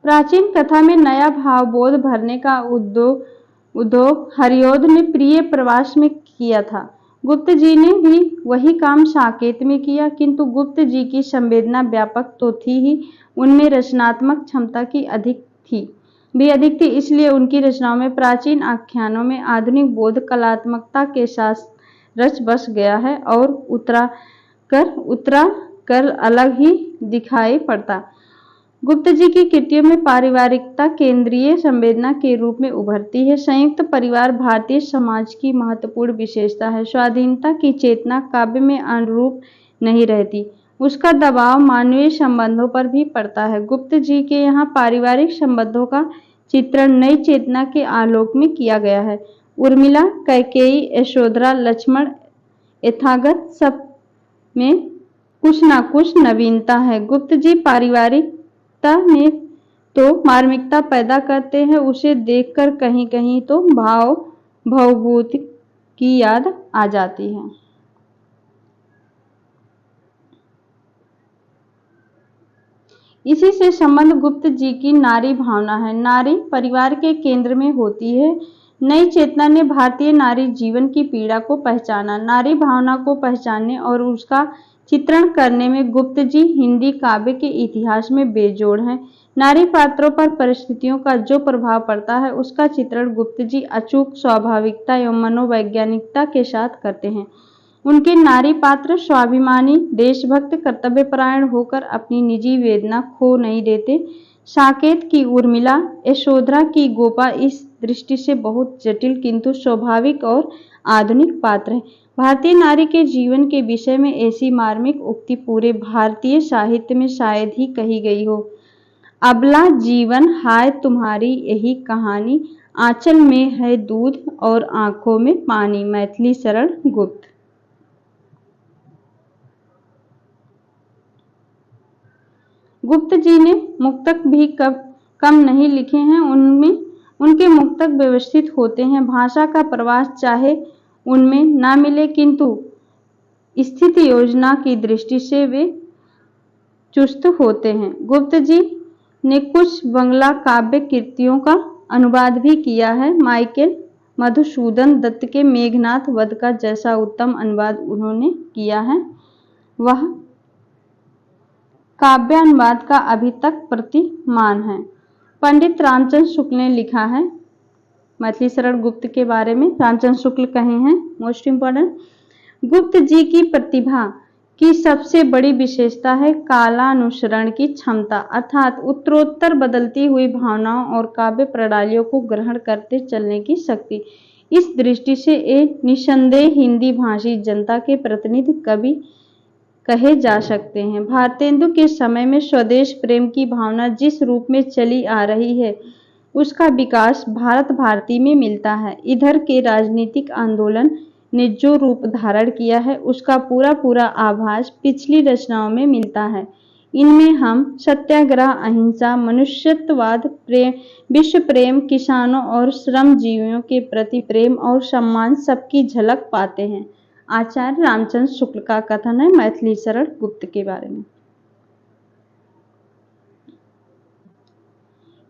प्राचीन कथा में नया भावबोध भरने का उद्योग हरिऔध ने प्रिय प्रवास में किया था। गुप्त जी ने भी वही काम साकेत में किया, किंतु गुप्त जी की संवेदना व्यापक तो थी ही, उनमें रचनात्मक क्षमता की अधिक थी। इसलिए उनकी रचनाओं में प्राचीन आख्यानों में आधुनिक बोध कलात्मकता के साथ रच बस गया है और उतरा कर अलग ही दिखाई पड़ता। गुप्त जी की कृतियों में पारिवारिकता केंद्रीय संवेदना के रूप में उभरती है। संयुक्त परिवार भारतीय समाज की महत्वपूर्ण विशेषता है। स्वाधीनता की चेतना काव्य में अनुरूप नहीं रहती, उसका दबाव मानवीय संबंधों पर भी पड़ता है। गुप्त जी के यहाँ पारिवारिक संबंधों का चित्रण नई चेतना के आलोक में किया गया है। उर्मिला, कैकेयी, यशोधरा, लक्ष्मण यथागत सब में कुछ न कुछ नवीनता है। गुप्त जी पारिवारिकता में तो मार्मिकता पैदा करते हैं। उसे देखकर कहीं कहीं तो भवभूति की याद आ जाती है। इसी से संबंध गुप्त जी की नारी भावना है। नारी परिवार के केंद्र में होती है। नई चेतना ने भारतीय नारी जीवन की पीड़ा को पहचाना। नारी भावना को पहचानने और उसका चित्रण करने में गुप्त जी हिंदी काव्य के इतिहास में बेजोड़ हैं। नारी पात्रों पर परिस्थितियों का जो प्रभाव पड़ता है उसका चित्रण गुप्त जी अचूक, स्वाभाविकता एवं मनोवैज्ञानिकता के साथ करते हैं। उनके नारी पात्र स्वाभिमानी, देशभक्त, कर्तव्यपरायण होकर अपनी निजी वेदना खो नहीं देते। साकेत की उर्मिला, यशोधरा की गोपा इस दृष्टि से बहुत जटिल किंतु स्वाभाविक और आधुनिक पात्र हैं। भारतीय नारी के जीवन के विषय में ऐसी मार्मिक उक्ति पूरे भारतीय साहित्य में शायद ही कही गई हो। अबला जीवन हाय तुम्हारी यही कहानी, आंचल में है दूध और आंखों में पानी। मैथिली शरण गुप्त। गुप्त जी ने मुक्तक भी कम नहीं लिखे हैं। उनमें उनके मुक्तक व्यवस्थित होते हैं। भाषा का प्रवास चाहे उनमें ना मिले किंतु स्थिति योजना की दृष्टि से वे चुस्त होते हैं। गुप्त जी ने कुछ बंगला काव्य कृतियों का अनुवाद भी किया है। माइकेल मधुसूदन दत्त के मेघनाथ वध का जैसा उत्तम अनुवाद उन्होंने किया है, वह काव्यानुवाद का अभी तक प्रतिमान है। पंडित रामचंद्र शुक्ल ने लिखा है मैथिली शरण गुप्त के बारे में। रामचंद्र शुक्ल कहे हैं, मोस्ट इंपॉर्टेंट, गुप्त जी की प्रतिभा की सबसे बड़ी विशेषता है कालानुसरण की क्षमता, अर्थात उत्तरोत्तर बदलती हुई भावनाओं और काव्य प्रणालियों को ग्रहण करते चलने की शक्ति। इस दृष्टि से एक निसंदेह हिंदी भाषी जनता के प्रतिनिधि कवि कहे जा सकते हैं। भारतेंदु के समय में स्वदेश प्रेम की भावना जिस रूप में चली आ रही है उसका विकास भारत भारती में मिलता है। इधर के राजनीतिक आंदोलन ने जो रूप धारण किया है उसका पूरा आभास पिछली रचनाओं में मिलता है। इनमें हम सत्याग्रह, अहिंसा, मनुष्यत्ववाद, प्रेम, विश्व प्रेम, किसानों और श्रमजीवियों के प्रति प्रेम और सम्मान सबकी झलक पाते हैं। आचार्य रामचंद्र शुक्ल का कथन है मैथिली शरण गुप्त के बारे में।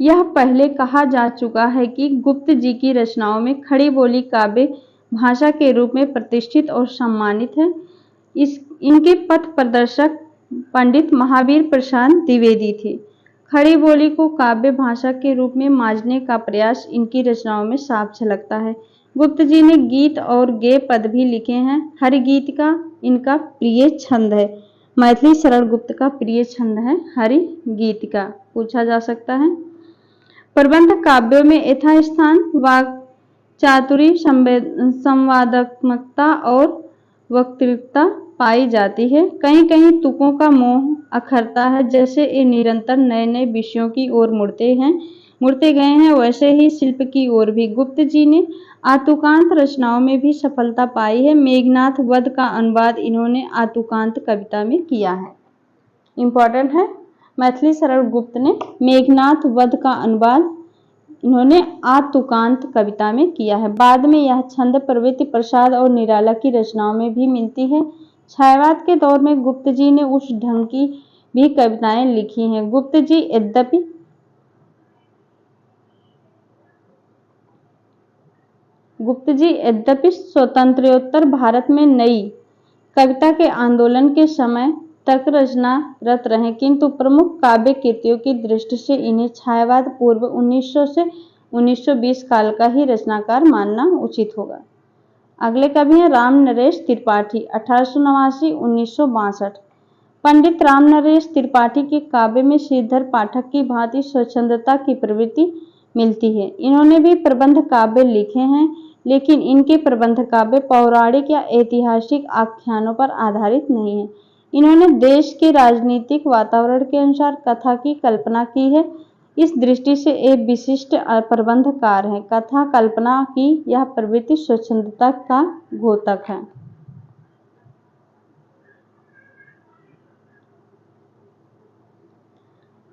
यह पहले कहा जा चुका है कि गुप्त जी की रचनाओं में खड़ी बोली काव्य भाषा के रूप में प्रतिष्ठित और सम्मानित है। इनके पथ प्रदर्शक पंडित महावीर प्रसाद द्विवेदी थे। खड़ी बोली को काव्य भाषा के रूप में मांझने का प्रयास इनकी रचनाओं में साफ झलकता है। गुप्त जी ने गीत और गेय पद भी लिखे हैं। हरिगीत का इनका प्रिय छंद है। मैथिली शरण गुप्त का प्रिय छंद है हरिगीत का, पूछा जा सकता है। प्रबंध काव्यों में यथास्थान वाक् चातुरी, संवादात्मकता और वक्तृत्वता पाई जाती है। कहीं कहीं तुकों का मोह अखरता है। जैसे ये निरंतर नए नए विषयों की ओर मुड़ते गए हैं वैसे ही शिल्प की ओर भी। गुप्त जी ने आतुकांत रचनाओं में भी सफलता पाई है। मेघनाथ वध का अनुवाद इन्होंने आतुकांत कविता में किया है। इंपॉर्टेंट है, मैथिली शरण गुप्त ने मेघनाथ वध का अनुवाद इन्होंने आतुकांत कविता में किया है। बाद में यह छंद प्रवृत्ति प्रसाद और निराला की रचनाओं में भी मिलती है। छायावाद के दौर में गुप्त जी ने उस ढंग की भी कविताएं लिखी हैं। गुप्त जी यद्यपि स्वतंत्रोत्तर भारत में नई कविता के आंदोलन के समय तक रचनारत रहे किंतु प्रमुख काव्य कृतियों की दृष्टि से इन्हें छायावाद पूर्व 1900 से 1920 काल का ही रचनाकार मानना उचित होगा। अगले कवि हैं राम नरेश त्रिपाठी, 1889-1962। पंडित राम नरेश त्रिपाठी के काव्य में श्रीधर पाठक की भांति स्वच्छंदता की प्रवृत्ति मिलती है। इन्होंने भी प्रबंध काव्य लिखे हैं लेकिन इनके प्रबंध काव्य पौराणिक या ऐतिहासिक आख्यानों पर आधारित नहीं है। इन्होंने देश के राजनीतिक वातावरण के अनुसार कथा की कल्पना की है। इस दृष्टि से एक विशिष्ट प्रबंधकार हैं। कथा कल्पना की यह प्रवृत्ति स्वच्छंदता का द्योतक है।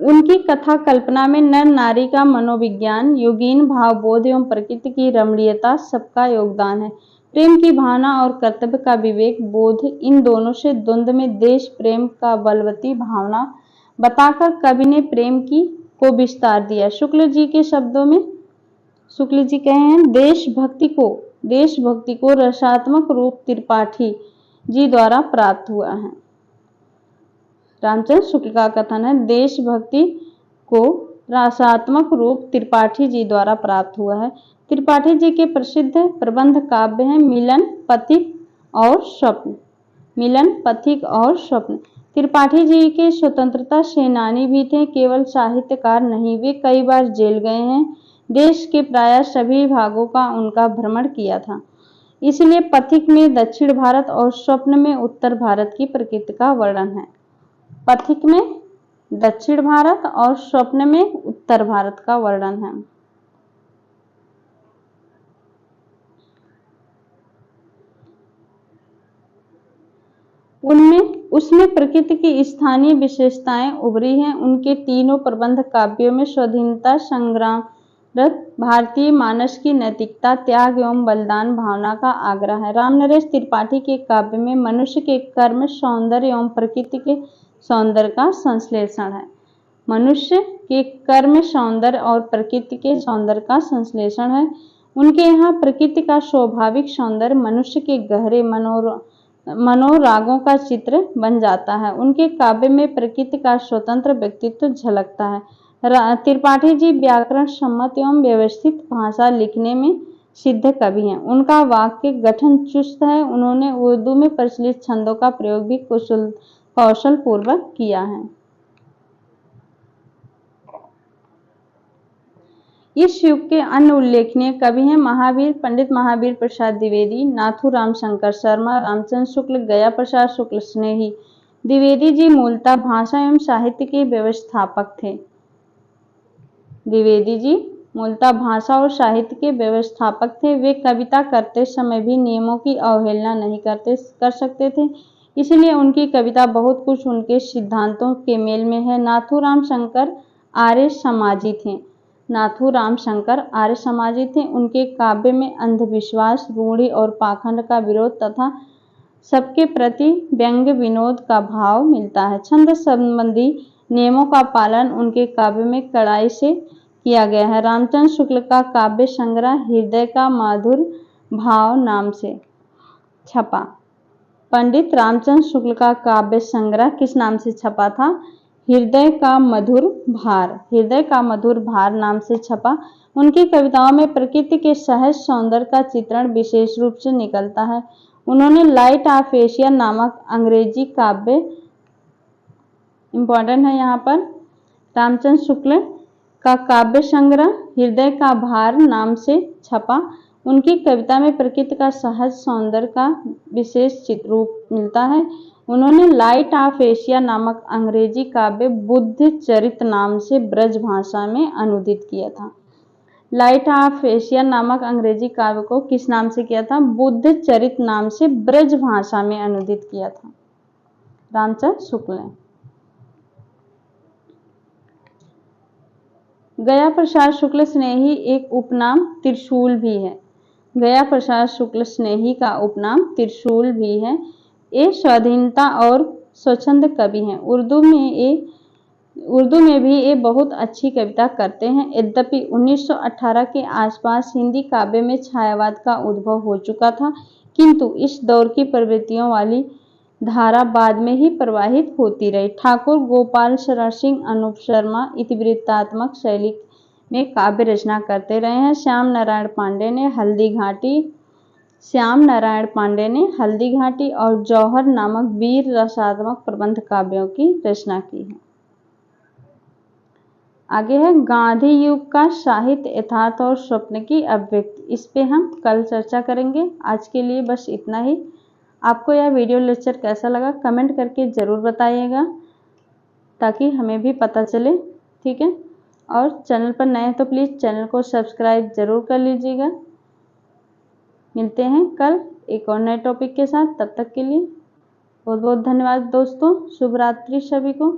उनकी कथा कल्पना में नर नारी का मनोविज्ञान, योगीन भावबोध एवं प्रकृति की रमणीयता सबका योगदान है। प्रेम की भावना और कर्तव्य का विवेक बोध, इन दोनों से द्वंद्व में देश प्रेम का बलवती भावना बताकर कवि ने प्रेम को विस्तार दिया। शुक्ल जी के शब्दों में शुक्ल जी कहे हैं, देशभक्ति को रसात्मक रूप त्रिपाठी जी द्वारा प्राप्त हुआ है। रामचंद्र शुक्ल का कथन है, देशभक्ति को रसात्मक रूप त्रिपाठी जी द्वारा प्राप्त हुआ है। त्रिपाठी जी के प्रसिद्ध प्रबंध काव्य हैं मिलन, पथिक और स्वप्न। मिलन, पथिक और स्वप्न। त्रिपाठी जी के स्वतंत्रता सेनानी भी थे, केवल साहित्यकार नहीं, वे कई बार जेल गए हैं। देश के प्रायः सभी भागों का उनका भ्रमण किया था। इसलिए पथिक में दक्षिण भारत और स्वप्न में उत्तर भारत की प्रकृति का वर्णन है। पथिक में दक्षिण भारत और स्वप्न में उत्तर भारत का वर्णन है। उसमें प्रकृति की स्थानीय विशेषताएं उभरी हैं। उनके तीनों प्रबंध काव्यों में स्वाधीनता संग्रामरत भारतीय मानस की नैतिकता, त्याग एवं बलिदान भावना का आग्रह है। रामनरेश त्रिपाठी के काव्य में मनुष्य के कर्म, सौंदर्य एवं प्रकृति के सौंदर्य का संश्लेषण है। मनुष्य के कर्म, सौंदर्य और प्रकृति के सौंदर्य का संश्लेषण है। उनके यहाँ प्रकृति का स्वाभाविक सौंदर्य मनुष्य के गहरे मनोरागों का चित्र बन जाता है। उनके काव्य में प्रकृति का स्वतंत्र व्यक्तित्व झलकता है। त्रिपाठी जी व्याकरण सम्मत एवं व्यवस्थित भाषा लिखने में सिद्ध कवि हैं। उनका वाक्य गठन चुस्त है। उन्होंने उर्दू में प्रचलित छंदों का प्रयोग भी कौशल पूर्वक किया है। इस युग के अन्य उल्लेखनीय कवि हैं महावीर, पंडित महावीर प्रसाद द्विवेदी, नाथूराम शंकर शर्मा, रामचंद्र शुक्ल, गया प्रसाद शुक्ल स्नेही। द्विवेदी जी मूलतः भाषा एवं साहित्य के व्यवस्थापक थे। द्विवेदी जी मूलतः भाषा और साहित्य के व्यवस्थापक थे। वे कविता करते समय भी नियमों की अवहेलना नहीं कर सकते थे, इसलिए उनकी कविता बहुत कुछ उनके सिद्धांतों के मेल में है। नाथूराम शंकर आर्य समाजी थे। नाथूराम शंकर आर्य समाजी थे। उनके काव्य में अंधविश्वास, रूढ़ि और पाखंड का विरोध तथा सबके प्रति व्यंग्य विनोद का भाव मिलता है। छंद संबंधी नियमों का पालन उनके काव्य में कड़ाई से किया गया है। रामचंद्र शुक्ल का काव्य संग्रह हृदय का मधुर भाव नाम से छपा। पंडित रामचंद्र शुक्ल का काव्य संग्रह किस नाम से छपा था? हृदय का मधुर भार नाम से छपा। उनकी कविताओं में प्रकृति के सहज सौंदर्य का चित्रण विशेष रूप से निकलता है। उन्होंने लाइट ऑफ एशिया नामक अंग्रेजी काव्य, इंपॉर्टेंट है यहाँ पर, रामचंद्र शुक्ल का काव्य संग्रह हृदय का भार नाम से छपा। उनकी कविता में प्रकृति का सहज सौंदर्य का विशेष रूप मिलता है। उन्होंने लाइट ऑफ एशिया नामक अंग्रेजी काव्य बुद्ध चरित नाम से ब्रज भाषा में अनुदित किया था। लाइट ऑफ एशिया नामक अंग्रेजी काव्य को किस नाम से किया था? बुद्ध चरित नाम से ब्रज भाषा में अनुदित किया था रामचंद्र शुक्ल ने। गया प्रसाद शुक्ल स्नेही एक उपनाम त्रिशूल भी है। गया प्रसाद शुक्ल स्नेही का उपनाम त्रिशूल भी है। ये स्वाधीनता और स्वच्छंद कवि हैं। उर्दू में भी ये बहुत अच्छी कविता करते हैं। यद्यपि 1918 के आसपास हिंदी काव्य में छायावाद का उद्भव हो चुका था, किंतु इस दौर की प्रवृत्तियों वाली धारा बाद में ही प्रवाहित होती रही। ठाकुर गोपाल शरण सिंह, अनूप शर्मा इतिवृत्तात्मक शैली में काव्य रचना करते रहे हैं। श्याम नारायण पांडे ने हल्दी घाटी और जौहर नामक वीर रसात्मक प्रबंध काव्यों की रचना की है। आगे है गांधी युग का साहित्य, यथार्थ और स्वप्न की अभिव्यक्ति। इस पे हम कल चर्चा करेंगे। आज के लिए बस इतना ही। आपको यह वीडियो लेक्चर कैसा लगा कमेंट करके ज़रूर बताइएगा, ताकि हमें भी पता चले, ठीक है। और चैनल पर नए हैं तो प्लीज़ चैनल को सब्सक्राइब ज़रूर कर लीजिएगा। मिलते हैं कल एक और नए टॉपिक के साथ। तब तक के लिए बहुत बहुत धन्यवाद दोस्तों। शुभ रात्रि सभी को।